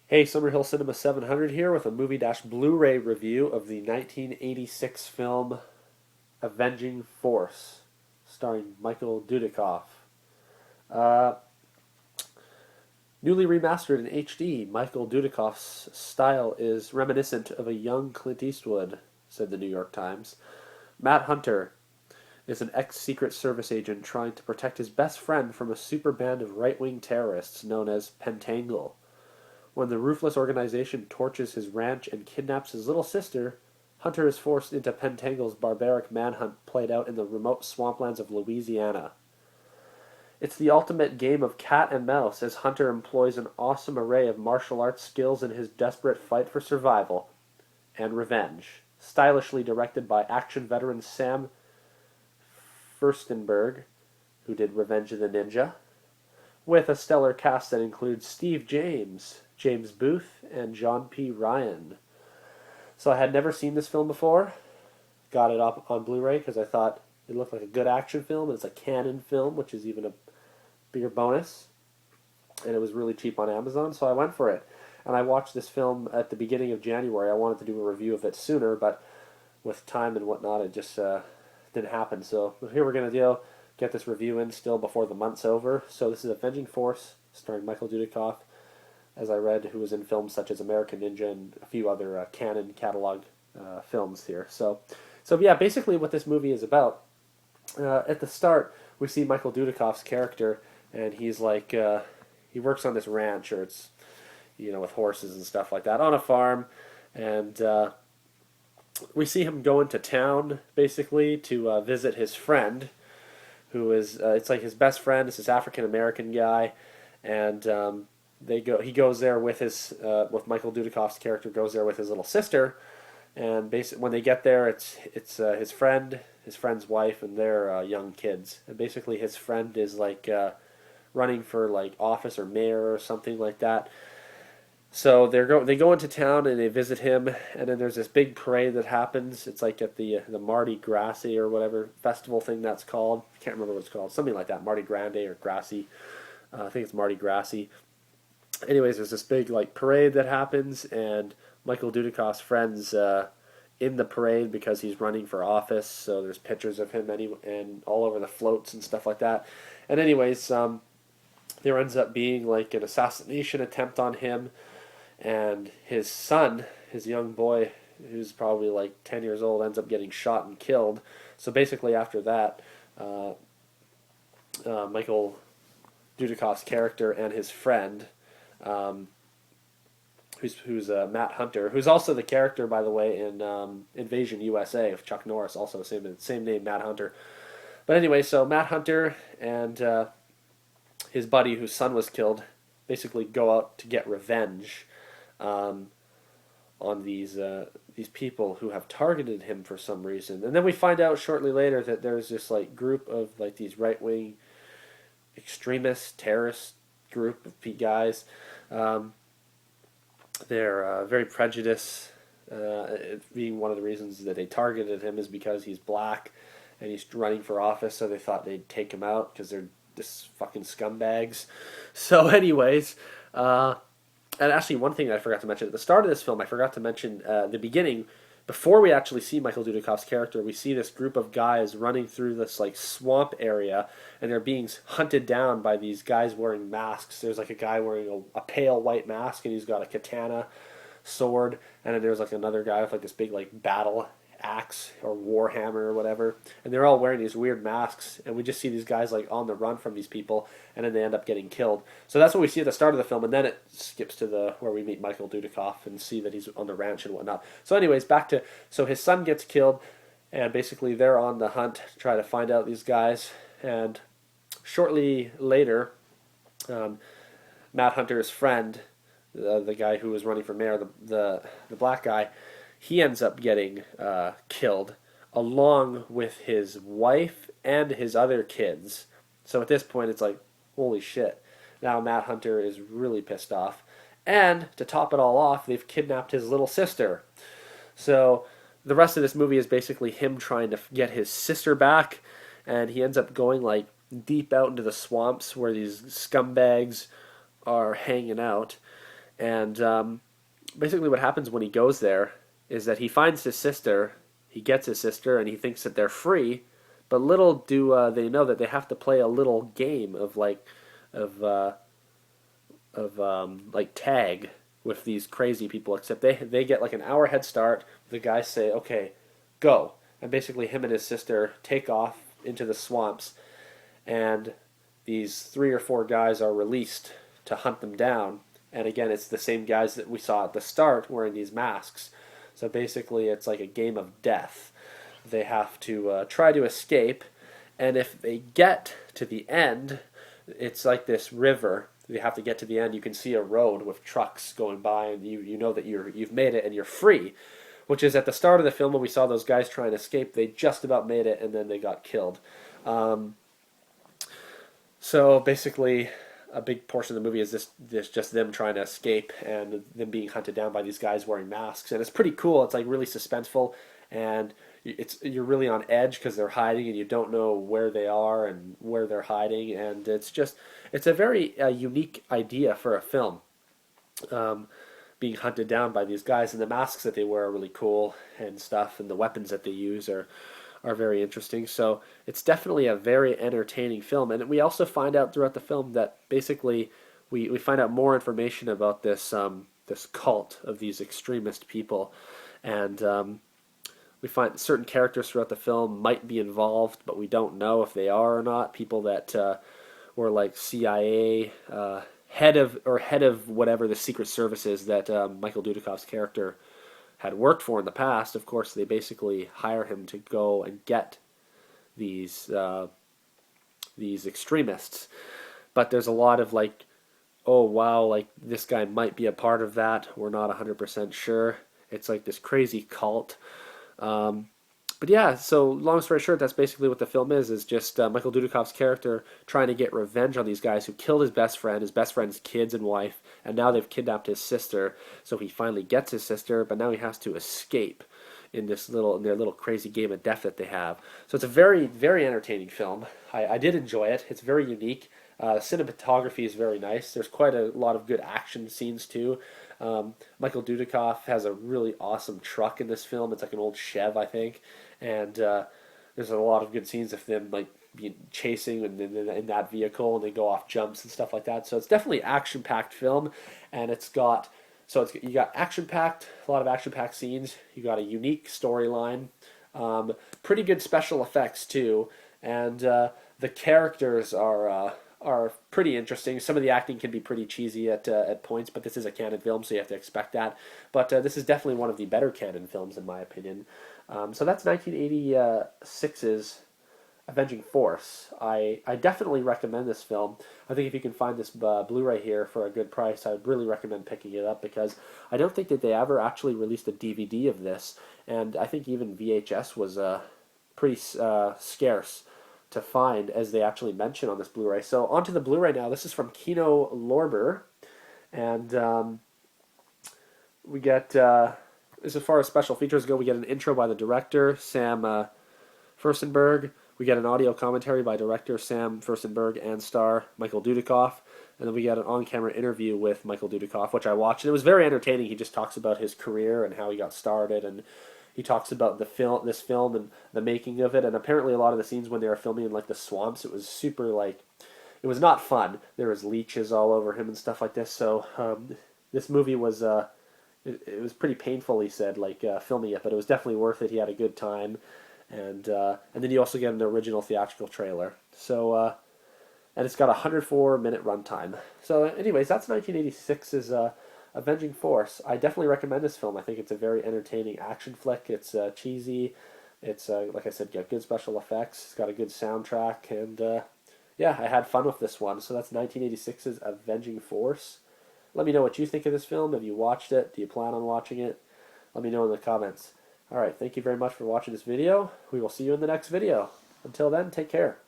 Hey, Summerhill Cinema 700 here with a movie-Blu-ray review of the 1986 film Avenging Force, starring Michael Dudikoff. Uh, Newly remastered in HD, Michael Dudikoff's style is reminiscent of a young Clint Eastwood, said the New York Times. Matt Hunter is an ex-Secret Service agent trying to protect his best friend from a super band of right-wing terrorists known as Pentangle. When the ruthless organization torches his ranch and kidnaps his little sister, Hunter is forced into Pentangle's barbaric manhunt played out in the remote swamplands of Louisiana. It's the ultimate game of cat and mouse as Hunter employs an awesome array of martial arts skills in his desperate fight for survival and revenge. Stylishly directed by action veteran Sam Furstenberg, who did Revenge of the Ninja, with a stellar cast that includes Steve James, James Booth, and John P. Ryan. So I had never seen this film before. Got it up on Blu-ray because I thought it looked like a good action film. It's a canon film, which is even a bigger bonus. And it was really cheap on Amazon, so I went for it. And I watched this film at the beginning of January. I wanted to do a review of it sooner, but with time and whatnot, it just didn't happen. So here we're going to get this review in still before the month's over. So this is Avenging Force, starring Michael Dudikoff, as I read, who was in films such as American Ninja and a few other canon catalog films here. So yeah, basically what this movie is about. At the start, we see Michael Dudikoff's character, and he's like, he works on this ranch, or it's, with horses and stuff like that, on a farm, and we see him go into town, basically, to visit his friend, who is, it's like his best friend. It's this African-American guy, and he goes there with with Michael Dudikoff's character goes there with his little sister, and basically when they get there, it's his friend's wife, and their young kids, and basically his friend is like running for like office or mayor or something like that. So they go into town and they visit him, and then there's this big parade that happens. It's like at the Mardi Gras or whatever festival thing that's called. I can't remember what it's called. Something like that, Mardi Grande or Grassy. I think it's Mardi Grassy. Anyways, there's this big like parade that happens, and Michael Dudikoff's friends in the parade because he's running for office. So there's pictures of him and all over the floats and stuff like that. And anyways, there ends up being like an assassination attempt on him, and his son, his young boy, who's probably like 10 years old, ends up getting shot and killed. So basically, after that, Michael Dudikoff's character and his friend, who's Matt Hunter, who's also the character, by the way, in Invasion USA of Chuck Norris, also same name, Matt Hunter. But anyway, so Matt Hunter and his buddy, whose son was killed, basically go out to get revenge on these people who have targeted him for some reason. And then we find out shortly later that there's this like group of like these right wing extremist terrorist group of guys. They're very prejudiced. Being one of the reasons that they targeted him is because he's black and he's running for office, so they thought they'd take him out because they're just fucking scumbags. So, anyways, and actually, one thing I forgot to mention at the start of this film, I forgot to mention the beginning. Before we actually see Michael Dudikoff's character, we see this group of guys running through this like swamp area, and they're being hunted down by these guys wearing masks. There's like a guy wearing a pale white mask, and he's got a katana sword, and then there's like another guy with like this big like battle axe or warhammer or whatever, and they're all wearing these weird masks, and we just see these guys like on the run from these people, and then they end up getting killed. So that's what we see at the start of the film, and then it skips to where we meet Michael Dudikoff and see that he's on the ranch and whatnot. So anyways, so his son gets killed, and basically they're on the hunt to try to find out these guys, and shortly later, Matt Hunter's friend, the guy who was running for mayor, the black guy, he ends up getting killed along with his wife and his other kids. So at this point, it's like, holy shit. Now Matt Hunter is really pissed off. And to top it all off, they've kidnapped his little sister. So the rest of this movie is basically him trying to get his sister back, and he ends up going like deep out into the swamps where these scumbags are hanging out. And basically, what happens when he goes there is that he finds his sister, he gets his sister, and he thinks that they're free. But little do they know that they have to play a little game of of uh, like tag with these crazy people. Except they get like an hour head start. The guys say, "Okay, go," and basically him and his sister take off into the swamps, and these 3 or 4 guys are released to hunt them down. And again, it's the same guys that we saw at the start wearing these masks. So basically, it's like a game of death. They have to try to escape, and if they get to the end, it's like this river. They have to get to the end. You can see a road with trucks going by, and you know that you've made it and you're free. Which is at the start of the film when we saw those guys trying to escape, they just about made it, and then they got killed. Um, so basically, a big portion of the movie is this just them trying to escape and them being hunted down by these guys wearing masks, and it's pretty cool. It's like really suspenseful, and you're really on edge because they're hiding and you don't know where they are and where they're hiding, and it's a very unique idea for a film. Um, Being hunted down by these guys, and the masks that they wear are really cool and stuff, and the weapons that they use are very interesting. So it's definitely a very entertaining film. And we also find out throughout the film that basically we find out more information about this cult of these extremist people, and we find certain characters throughout the film might be involved, but we don't know if they are or not. People that were like CIA head of whatever the secret service is that Michael Dudikoff's character had worked for in the past. Of course, they basically hire him to go and get these extremists. But there's a lot of like, oh wow, like this guy might be a part of that. We're not 100% sure. It's like this crazy cult. Um, but yeah, so long story short, that's basically what the film is just Michael Dudikoff's character trying to get revenge on these guys who killed his best friend's kids and wife, and now they've kidnapped his sister. So he finally gets his sister, but now he has to escape in their little crazy game of death that they have. So it's a very, very entertaining film. I did enjoy it. It's very unique. Cinematography is very nice. There's quite a lot of good action scenes too. Michael Dudikoff has a really awesome truck in this film. It's like an old Chev, I think, and there's a lot of good scenes of them like being chasing in that vehicle, and they go off jumps and stuff like that. So it's definitely action-packed film, and you got action-packed, a lot of action-packed scenes. You got a unique storyline, pretty good special effects too, and the characters are pretty interesting. Some of the acting can be pretty cheesy at points, but this is a canon film, so you have to expect that. But this is definitely one of the better canon films, in my opinion. So that's 1986's Avenging Force. I definitely recommend this film. I think if you can find this Blu-ray here for a good price, I would really recommend picking it up, because I don't think that they ever actually released a DVD of this, and I think even VHS was pretty scarce to find, as they actually mention on this Blu-ray. So onto the Blu-ray now. This is from Kino Lorber, and we get, as far as special features go, we get an intro by the director, Sam Furstenberg. We get an audio commentary by director Sam Furstenberg and star Michael Dudikoff. And then we get an on-camera interview with Michael Dudikoff, which I watched, and it was very entertaining. He just talks about his career and how he got started, and he talks about this film and the making of it. And apparently a lot of the scenes when they were filming in like the swamps, it was super like, it was not fun. There was leeches all over him and stuff like this. So this movie was it was pretty painful, he said, like filming it, but it was definitely worth it. He had a good time, and then you also get an original theatrical trailer. So and it's got a 104-minute runtime. So anyways, that's 1986's Avenging Force. I definitely recommend this film. I think it's a very entertaining action flick. It's cheesy. It's like I said, got good special effects. It's got a good soundtrack, and yeah, I had fun with this one. So that's 1986's Avenging Force. Let me know what you think of this film. Have you watched it? Do you plan on watching it? Let me know in the comments. Alright, thank you very much for watching this video. We will see you in the next video. Until then, take care.